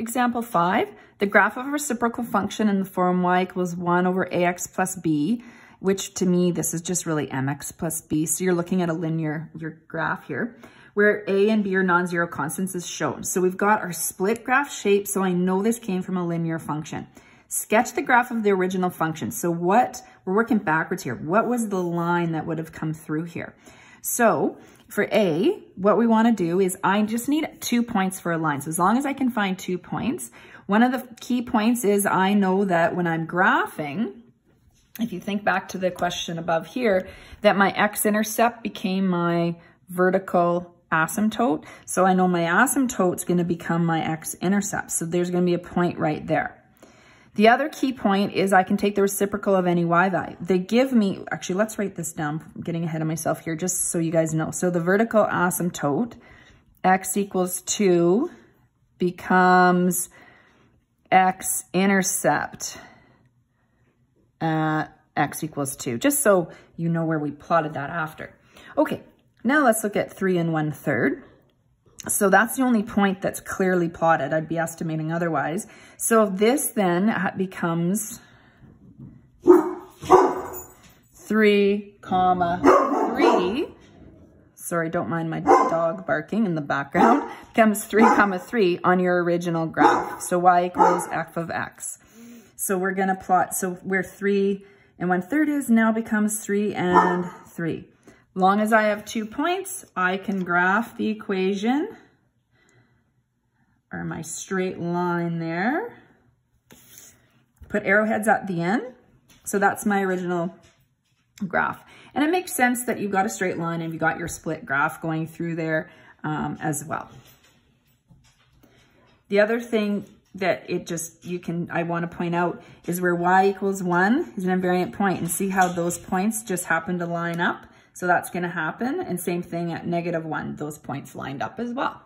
Example 5, the graph of a reciprocal function in the form y equals 1 over ax plus b, which to me, this is just really mx plus b. So you're looking at a linear graph here, where a and b are non-zero constants is shown. So we've got our split graph shape, so I know this came from a linear function. Sketch the graph of the original function. So we're working backwards here. What was the line that would have come through here? So for A, what we want to do is I just need 2 points for a line. So as long as I can find 2 points, one of the key points is I know that when I'm graphing, if you think back to the question above here, that my x-intercept became my vertical asymptote. So I know my asymptote is going to become my x-intercept. So there's going to be a point right there. The other key point is I can take the reciprocal of any y value. They give me, actually, let's write this down. I'm getting ahead of myself here just so you guys know. So the vertical asymptote, x equals 2, becomes x-intercept x equals 2, just so you know where we plotted that after. Okay, now let's look at 3 1/3. So that's the only point that's clearly plotted. I'd be estimating otherwise. So this then becomes 3, 3. Sorry, don't mind my dog barking in the background. Becomes 3, 3 on your original graph. So y equals f of x. So we're going to plot, so where 3 1/3 is now becomes 3 and 3. Long as I have 2 points, I can graph the equation, or my straight line there. Put arrowheads at the end. So that's my original graph. And it makes sense that you've got a straight line and you've got your split graph going through there as well. The other thing that I want to point out is where y equals 1 is an invariant point, and see how those points just happen to line up. So that's going to happen. And same thing at -1, those points lined up as well.